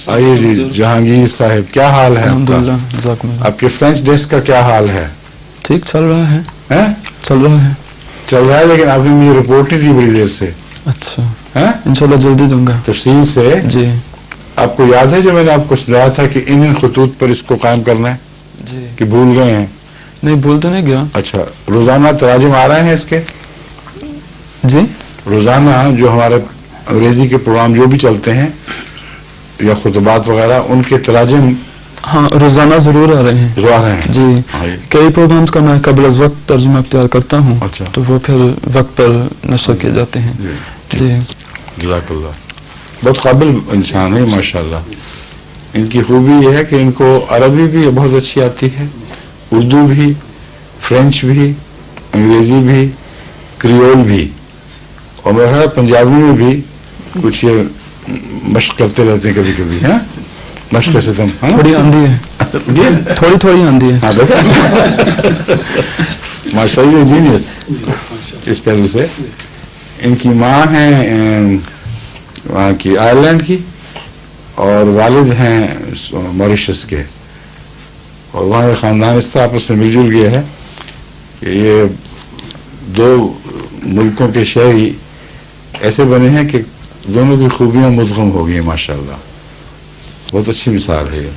آئیے جی جہانگیر صاحب، کیا حال ہے آپ کا؟ الحمدللہ، جزاکم اللہ۔ آپ کے فرینچ ڈیسک کا کیا حال ہے؟ ٹھیک چل رہا ہے، چل رہا ہے، لیکن آپ نے مجھے رپورٹ نہیں دی بڑی دیر سے۔ اچھا، انشاءاللہ جلدی دوں گا تفصیل سے۔ جی آپ کو یاد ہے جو میں نے آپ کو سنایا تھا کہ ان خطوط پر اس کو قائم کرنا ہے؟ جی کہ بھول گئے ہیں؟ نہیں، بھول تو نہیں گیا۔ اچھا، روزانہ تراجم آ رہے ہیں اس کے؟ جی روزانہ جو ہمارے انگریزی کے پروگرام جو بھی چلتے ہیں یا خطبات وغیرہ، ان کے تراجم ہاں روزانہ ضرور آ رہے ہیں جی۔ کئی پروگرامز کا میں قبل از وقت ترجمہ اختیار کرتا ہوں، تو وہ پھر وقت پر نشر کیے جاتے ہیں جی۔ جزاک اللہ، بہت قابل انسان ہے ماشاءاللہ۔ ان کی خوبی یہ ہے کہ ان کو عربی بھی بہت اچھی آتی ہے، اردو بھی، فرینچ بھی، انگریزی بھی، کریول بھی، اور میرا خیال پنجابی میں بھی کچھ یہ مشق کرتے رہتے ہیں کبھی کبھی۔ ہاں مشق سے تم تھوڑی آندھی ہے، تھوڑی آندھی ہے۔ ہاں بیٹا ماشاءاللہ جینیس اس پہلو سے۔ ان کی ماں ہیں وہاں کی آئرلینڈ کی، اور والد ہیں موریشس کے، اور وہاں کا خاندان اس طرح آپس میں مل جل گیا ہے کہ یہ دو ملکوں کے شہری ایسے بنے ہیں کہ دونوں کی خوبیاں مدغم ہو گئی ہیں ماشاءاللہ۔ بہت اچھی مثال ہے یہ۔